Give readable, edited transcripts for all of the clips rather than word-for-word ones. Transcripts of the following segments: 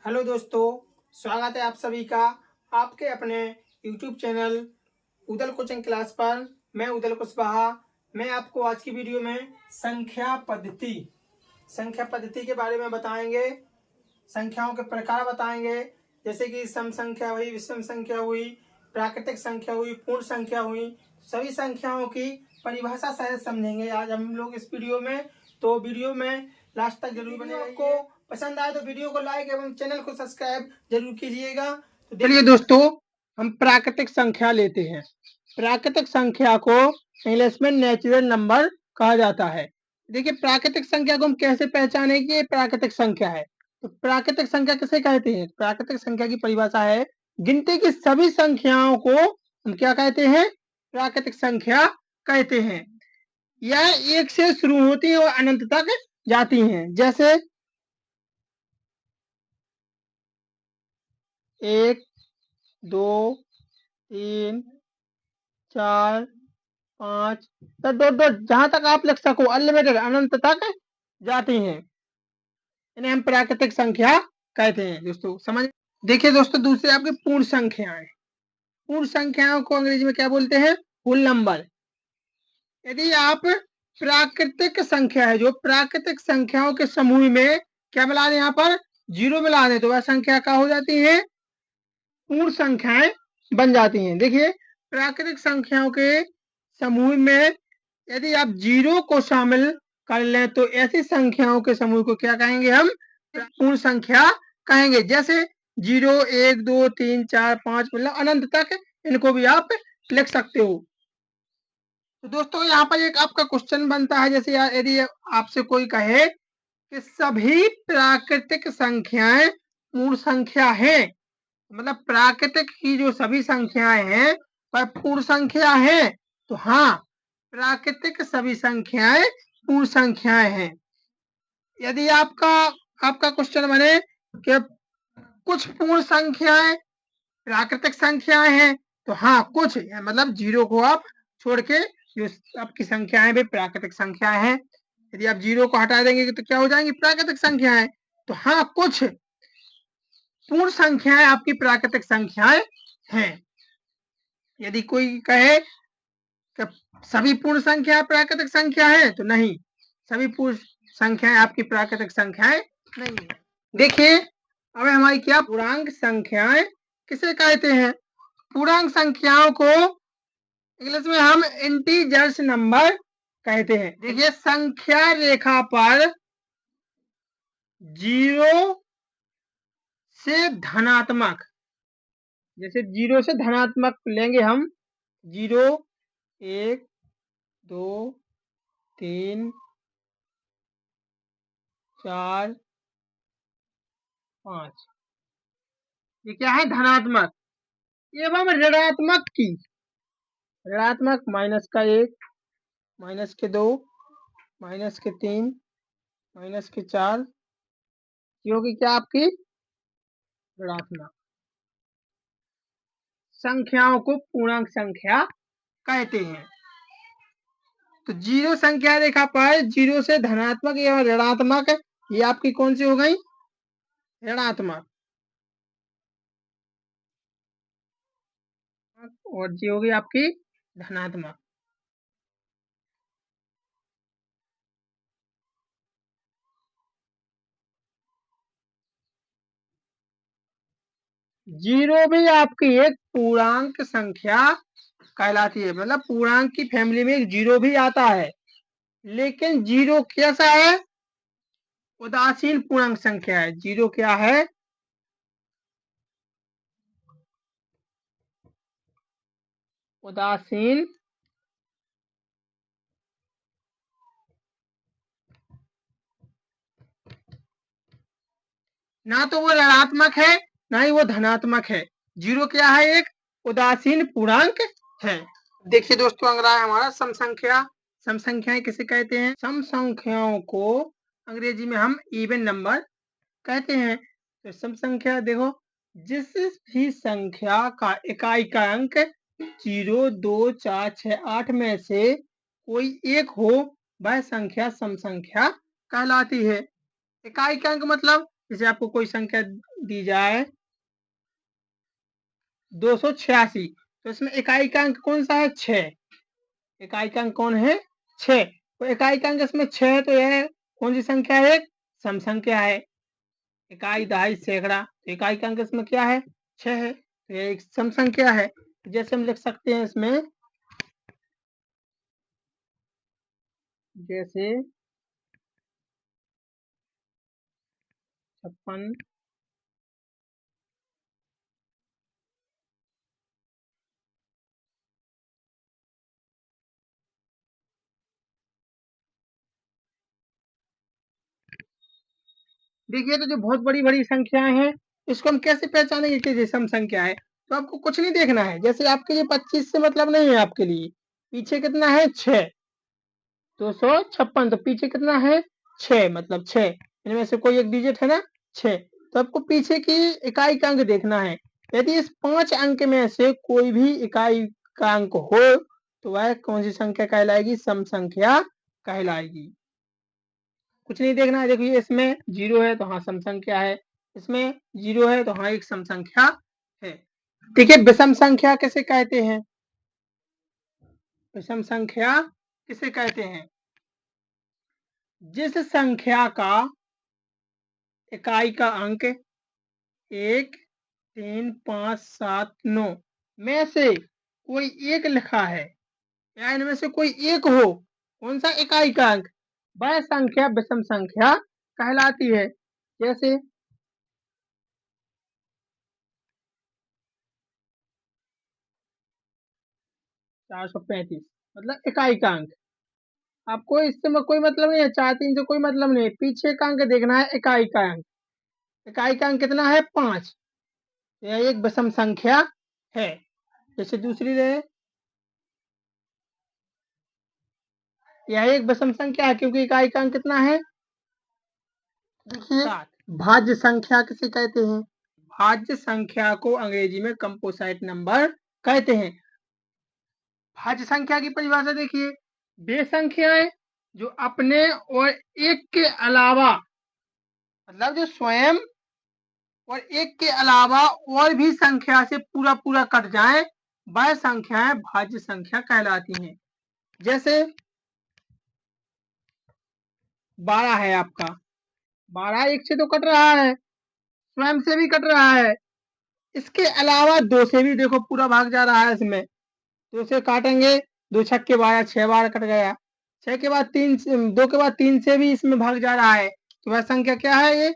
Hello दोस्तों, स्वागत है आप सभी का आपके अपने YouTube channel Udal coaching class पर। मैं उदल कुशवाहा। मैं आपको आज की वीडियो में संख्या पद्धति के बारे में बताएंगे। संख्याओं के प्रकार बताएंगे, जैसे कि सम संख्या हुई, विषम संख्या हुई, प्राकृतिक संख्या हुई, पूर्ण संख्या हुई। सभी संख्याओं की परिभाषा सहित समझेंगे आज हम लोग इस वीडियो में। तो वीडियो में लास्ट तक जरूर बने रहिए। आपको पसंद आए तो वीडियो को लाइक एवं चैनल को सब्सक्राइब जरूर कीजिएगा। तो चलिए दोस्तों, हम प्राकृतिक संख्या लेते हैं। प्राकृतिक संख्या को इंग्लिश में नेचुरल नंबर कहा जाता है। देखिए, प्राकृतिक संख्या को हम कैसे पहचाने कि ये प्राकृतिक संख्या है। तो प्राकृतिक संख्या किसे कहते हैं? प्राकृतिक संख्या की परिभाषा है, गिनती की सभी संख्याओं को हम क्या कहते हैं? प्राकृतिक संख्या कहते हैं। यह एक से शुरू होती है और अनंत तक जाती हैं। जैसे 1, 2, 3, 4, 5, 10, जहां तक आप लिख सको, अनलिमिटेड अनंत तक जाती हैं। इन्हें हम प्राकृतिक संख्या कहते हैं। दोस्तों समझ। देखिए दोस्तों, दूसरे आपके पूर्ण संख्याएं। पूर्ण संख्याओं को अंग्रेजी में क्या बोलते हैं? Whole number. यदि आप प्राकृतिक संख्या है, जो प्राकृतिक संख्याओं के समूह में क्या मिला दें, यहाँ पर 0 मिला दें, तो वह संख्या क्या हो जाती है? पूर्ण संख्याएं बन जाती हैं। देखिए, प्राकृतिक संख्याओं के समूह में यदि आप 0 को शामिल कर लें तो ऐसी संख्याओं के समूह को क्या कहेंगे? हम पूर्ण संख्या कहेंगे। जैसे 0, 1, 2, 3, 4, 5, मतलब अनंत तक इनको भी आप लिख सकते हो। तो दोस्तों, यहाँ पर एक आपका क्वेश्चन बनता है, जैसे यदि आपसे कोई कहे कि सभी प्राकृतिक संख्याएं पूर्ण संख्या है, मतलब प्राकृतिक की जो सभी संख्याएं हैं वह पूर्ण संख्या है, तो हाँ, प्राकृतिक सभी संख्याएं पूर्ण संख्याएं हैं। यदि आपका क्वेश्चन बने कि कुछ पूर्ण संख्याएं प्राकृतिक संख्याएं हैं, तो हाँ, कुछ मतलब 0 को आप छोड़ के जो आपकी संख्याएं भी प्राकृतिक संख्याएं हैं। यदि आप 0 को हटा देंगे तो क्या हो जाएंगी? प्राकृतिक संख्याएं। तो हाँ, कुछ पूर्ण संख्याएं आपकी प्राकृतिक संख्याएं हैं। यदि कोई कहे कि सभी पूर्ण संख्या प्राकृतिक संख्या है, तो नहीं, सभी पूर्ण संख्याएं आपकी प्राकृतिक संख्याएं नहीं है। देखिए, अब हमारी क्या पूर्णांक संख्याएं किसे कहते हैं? पूर्णांक संख्याओं को इंग्लिश में हम इंटीजर्स नंबर कहते हैं। देखिए, संख्या रेखा पर 0 से धनात्मक, जैसे 0 से धनात्मक लेंगे हम, 0, 1, 2, 3, 4, 5, ये क्या है? धनात्मक। एवं ऋणात्मक की, ऋणात्मक -1, -2, -3, -4, ये होगी क्या आपकी? ऋणात्मक संख्याओं को पूर्णांक संख्या कहते हैं। तो 0 संख्या रेखा पर 0 से धनात्मक एवं ऋणात्मक, ये आपकी कौन सी हो गई? ऋणात्मक। और जी होगी आपकी धनात्मक। जीरो भी आपकी एक पूर्णांक संख्या कहलाती है, मतलब पूर्णांक की फैमिली में 0 भी आता है, लेकिन 0 कैसा है? उदासीन पूर्णांक संख्या है। 0 क्या है? उदासीन ना तो वो ऋणात्मक है ना ही वो धनात्मक है। 0 क्या है? एक उदासीन पूर्णांक है। देखिए दोस्तों, अगला है हमारा सम संख्या। सम संख्याएं किसे कहते हैं? सम संख्याओं को अंग्रेजी में हम इवन नंबर कहते हैं। तो सम संख्या देखो, जिस भी संख्या का इकाई का अंक 0, 2, 4, 6, 8 में से कोई एक हो, वह संख्या सम संख्या कहलाती है। इकाई का अंक मतलब जैसे आपको कोई संख्या दी जाए 286। तो इसमें इकाई का अंक कौन सा है? 6। इकाई का अंक कौन है? 6। तो इकाई का अंक इसमें 6 है, तो यह कौन सी संख्या है? सम संख्या है। इकाई, दहाई, सैकड़ा, तो इकाई का अंक इसमें क्या है? 6 है, तो यह एक सम संख्या है। जैसे हम लिख सकते हैं इसमें, जैसे 56, देखिए तो जो बहुत बड़ी बड़ी संख्याएं हैं, इसको हम कैसे पहचानेंगे कि ये सम संख्या है? तो आपको कुछ नहीं देखना है। जैसे आपके लिए 25 से मतलब नहीं है, आपके लिए पीछे कितना है? 6। 256, तो पीछे कितना है? 6, मतलब 6, इनमें से कोई एक डिजिट है ना, 6। तो आपको पीछे की इकाई का अंक देखना है। यदि इस 5 अंक में से कोई भी इकाई का अंक हो, तो वह कौन सी संख्या कहलाएगी? सम संख्या कहलाएगी। कुछ नहीं देखना है। देखिए इसमें 0 है, तो हाँ सम संख्या है। इसमें 0 है, तो हाँ एक सम संख्या है। देखिए विषम संख्या किसे कहते हैं? विषम संख्या किसे कहते हैं? जिस संख्या का इकाई का अंक 1, 3, 5, 7, 9 में से कोई एक लिखा है, या इनमें से कोई एक हो, कौन सा इकाई का अंक, वह संख्या विषम संख्या कहलाती है। जैसे 435, मतलब इकाई का अंक। आपको इससे में कोई मतलब नहीं है, 4, 3 से कोई मतलब नहीं है, पीछे का अंक देखना है, इकाई का अंक। इकाई का अंक कितना है? 5। यह एक विषम संख्या है। जैसे दूसरी रहे, यह एक विषम संख्या है, क्योंकि इकाई का अंक कितना है? देखिए 7। भाज्य संख्या किसे कहते हैं? भाज्य संख्या को अंग्रेजी में कंपोजिट नंबर कहते हैं। भाज्य संख्या की परिभाषा देखिए, वे संख्याएं जो अपने और एक के अलावा, मतलब जो स्वयं और एक के अलावा और भी संख्या से पूरा पूरा कट जाए, वह संख्याएं भाज्य संख्या कहलाती हैं। जैसे 12 है आपका, 12 एक से तो कट रहा है, स्वयं से भी कट रहा है, इसके अलावा 2 से भी देखो पूरा भाग जा रहा है। इसमें 2 से काटेंगे, 2 छक्के 12, 6 बार कट गया। 6 के बाद 3, 2 के बाद 3 से भी इसमें भाग जा रहा है, तो वह संख्या क्या है? ये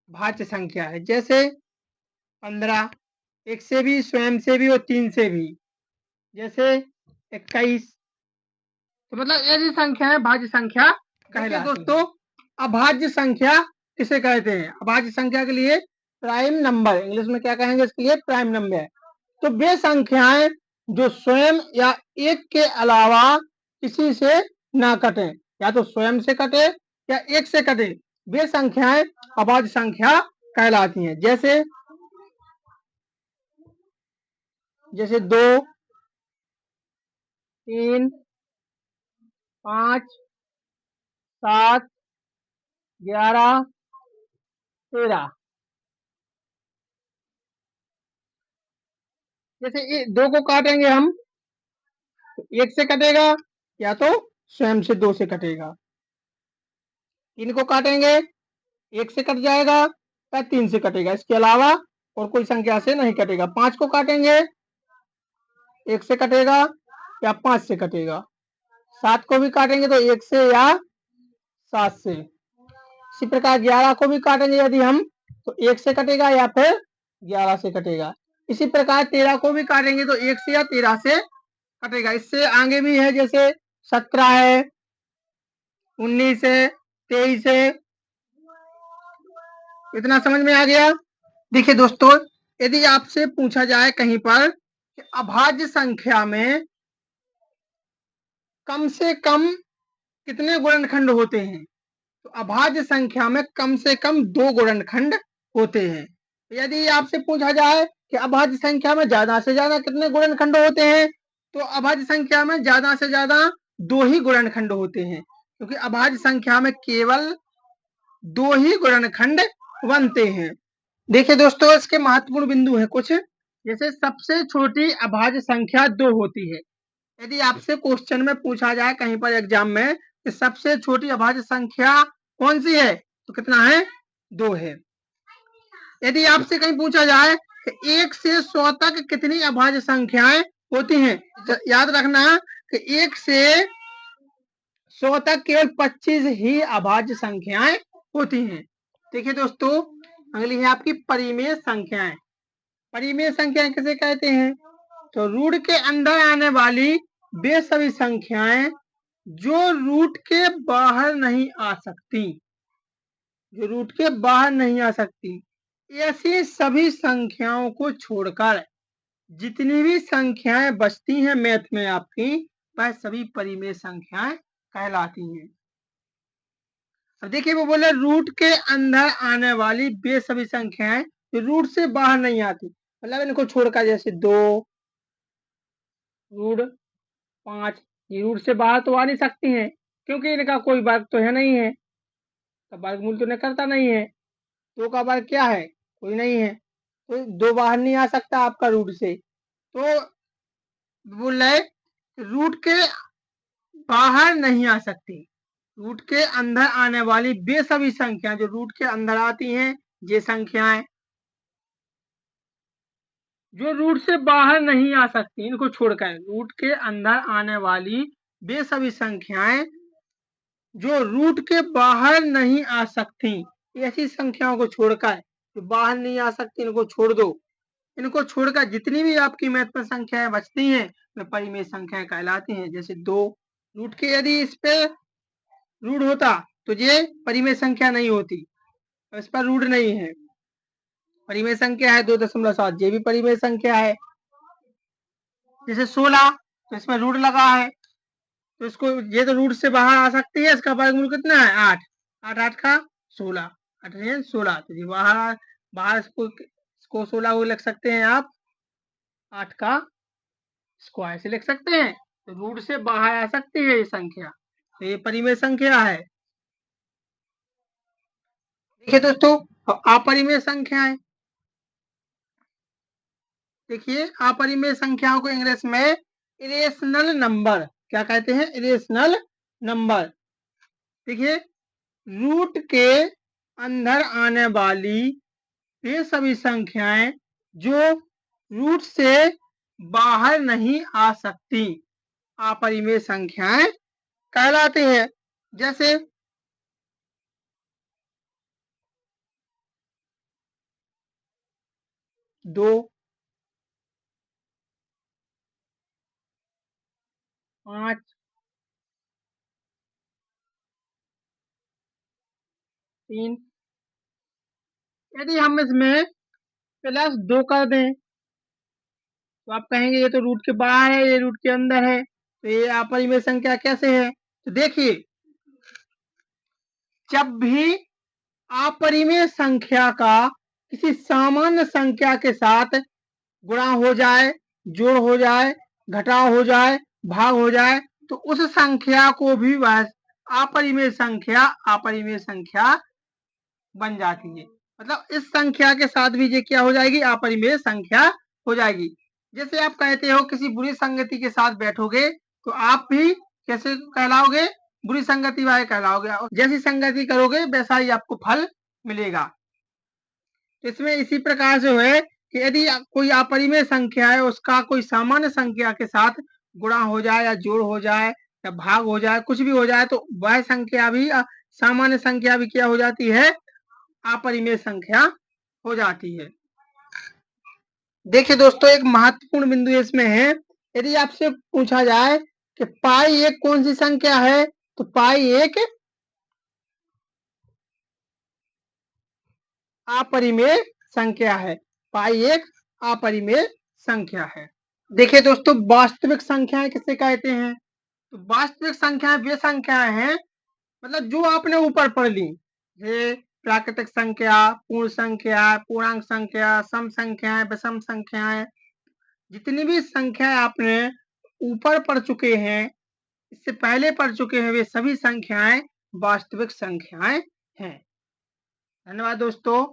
भाज्य संख्या है। जैसे 15, एक से भी, स्वयं से भी और 3 से भी। जैसे 21, तो मतलब ऐसी संख्या है भाज्य संख्या कहलाती है। दोस्तों अभाज्य संख्या किसे कहते हैं? अभाज्य संख्या के लिए प्राइम नंबर, इंग्लिश में क्या कहेंगे इसके लिए? Prime number. तो वे संख्याएं जो स्वयं या एक के अलावा किसी से ना कटे, या तो स्वयं से कटे या एक से कटे, वे संख्याएं अभाज्य संख्या कहलाती हैं। जैसे 2, 3, 5, 7, 11, 13। जैसे ये 2 को काटेंगे हम, तो 1 से कटेगा, या तो स्वयं से 2 से कटेगा। 3 को काटेंगे, 1 से कट जाएगा या 3 से कटेगा, इसके अलावा और कोई संख्या से नहीं कटेगा। 5 को काटेंगे, 1 से कटेगा या 5 से कटेगा। 7 को भी काटेंगे तो 1 से या 7 से। इसी प्रकार 11 को भी काटेंगे यदि हम, तो 1 से कटेगा या फिर 11 से कटेगा। इसी प्रकार 13 को भी काटेंगे तो 1 से या 13 से कटेगा। इससे आगे भी है, जैसे 17 है, 19 है, 23 है। इतना समझ में आ गया? देखिए दोस्तों, यदि आपसे पूछा जाए कहीं पर कि अभाज्य संख्या में कम से कम कितने गुणनखंड होते हैं, तो अभाज्य संख्या में कम से कम 2 गुणनखंड होते हैं। यदि आपसे पूछा जाए कि अभाज्य संख्या में ज्यादा से ज्यादा कितने गुणनखंड होते हैं, तो अभाज्य संख्या में ज्यादा से ज्यादा 2 ही गुणनखंड होते हैं, क्योंकि अभाज्य संख्या में केवल 2 ही गुणनखंड बनते हैं। देखिए दोस्तों, इसके महत्वपूर्ण बिंदु है कुछ, जैसे सबसे छोटी अभाज्य संख्या 2 होती है। यदि आपसे क्वेश्चन में पूछा जाए कहीं पर एग्जाम में कि सबसे छोटी अभाज्य संख्या कौन सी है, तो कितना है, 2 है। यदि आपसे कहीं पूछा जाए कि 1 से 100 तक कितनी अभाज्य संख्याएं होती हैं, तो याद रखना कि 1 से 100 तक केवल 25 ही अभाज्य संख्याएं होती हैं। देखिए दोस्तों, अगली है आपकी परिमेय संख्याएं। परिमेय संख्याएं किसे कहते हैं, तो रूट के अंदर आने वाली वे सभी संख्याएं जो रूट के बाहर नहीं आ सकती, जो रूट के बाहर नहीं आ सकती, ऐसी सभी संख्याओं को छोड़कर जितनी भी संख्याएं बचती हैं मैथ में आपकी, वह सभी परिमेय संख्याएं कहलाती हैं। अब देखिए वो बोले रूट के अंदर आने वाली वे सभी संख्याएं जो रूट से बाहर नहीं आती, मतलब इनको छोड़कर, जैसे 2, रूट 5, ये रूट से बाहर तो आ नहीं सकती हैं क्योंकि इनका कोई वर्ग तो है नहीं है, तो वर्गमूल तो करता नहीं है। 2 का वर्ग क्या है, कोई नहीं है, तो 2 बाहर नहीं आ सकता आपका रूट से। तो बोल रहे रूट के बाहर नहीं आ सकती, रूट के अंदर आने वाली वे सभी संख्या जो रूट के अंदर आती हैं, ये संख्याएं जो रूट से बाहर नहीं आ सकती, इनको छोड़कर रूट के अंदर आने वाली वे सभी संख्याएं जो रूट के बाहर नहीं आ सकती, ऐसी संख्याओं को छोड़कर, जो बाहर नहीं आ सकती इनको छोड़ दो, इनको छोड़कर जितनी भी आपकी मैथ में संख्याएं बचती हैं वे परिमेय संख्याएं कहलाती हैं। जैसे 2, रूट के यदि इस पे रूट होता तो ये परिमेय संख्या नहीं होती, इस पर रूट नहीं है, परिमेय संख्या है 2.7, ये भी परिमेय संख्या है। जैसे 16, तो इसमें रूट लगा है, तो इसको ये तो रूट से बाहर आ सकती है, इसका वर्गमूल कितना है, 8, 8 8 का 16, 8 16, तो ये बाहर बाहर इसको 16 को लिख सकते हैं आप 8 का स्क्वायर से लिख सकते हैं, तो रूट से बाहर आ सकती है ये संख्या, तो ये परिमेय संख्या है। देखिए दोस्तों, अपरिमेय संख्या है, देखिए अपरिमेय संख्याओं को इंग्लिश में इरेशनल नंबर क्या कहते हैं, इरेशनल नंबर। देखिए रूट के अंदर आने वाली ये सभी संख्याएं जो रूट से बाहर नहीं आ सकती, अपरिमेय संख्याएं कहलाती है। जैसे 2, 5, 3, यदि हम इसमें +2 कर दें तो आप कहेंगे ये तो रूट के बाहर है, ये रूट के अंदर है, तो ये अपरिमेय संख्या कैसे है, तो देखिए जब भी अपरिमेय संख्या का किसी सामान्य संख्या के साथ गुणा हो जाए, जोड़ हो जाए, घटाव हो जाए, भाग हो जाए, तो उस संख्या को भी वह अपरिमेय संख्या बन जाती है। मतलब इस संख्या के साथ भी ये क्या हो जाएगी, अपरिमेय संख्या हो जाएगी। जैसे आप कहते हो किसी बुरी संगति के साथ बैठोगे तो आप भी कैसे कहलाओगे, बुरी संगति वाले कहलाओगे, जैसी संगति करोगे वैसा ही आपको फल मिलेगा। इसमें इसी प्रकार से है कि यदि कोई अपरिमेय संख्या है उसका कोई सामान्य संख्या के साथ गुणा हो जाए या जोड़ हो जाए या भाग हो जाए, कुछ भी हो जाए, तो वह संख्या भी सामान्य संख्या भी क्या हो जाती है, अपरिमेय संख्या हो जाती है। देखिए दोस्तों, एक महत्वपूर्ण बिंदु इसमें है, यदि आपसे पूछा जाए कि पाई एक कौन सी संख्या है, तो पाई एक अपरिमेय संख्या है, पाई एक अपरिमेय संख्या है। देखिए दोस्तों, वास्तविक संख्याएं किसे कहते हैं, तो वास्तविक संख्याएं वे संख्याएं हैं, मतलब जो आपने ऊपर पढ़ ली, ये प्राकृतिक संख्या, पूर्ण संख्या, पूर्णांक संख्या, सम संख्याएं, विषम संख्याएं, जितनी भी संख्याएं आपने ऊपर पढ़ चुके हैं, इससे पहले पढ़ चुके हैं, वे सभी संख्याएं वास्तविक संख्याएं हैं। धन्यवाद दोस्तों।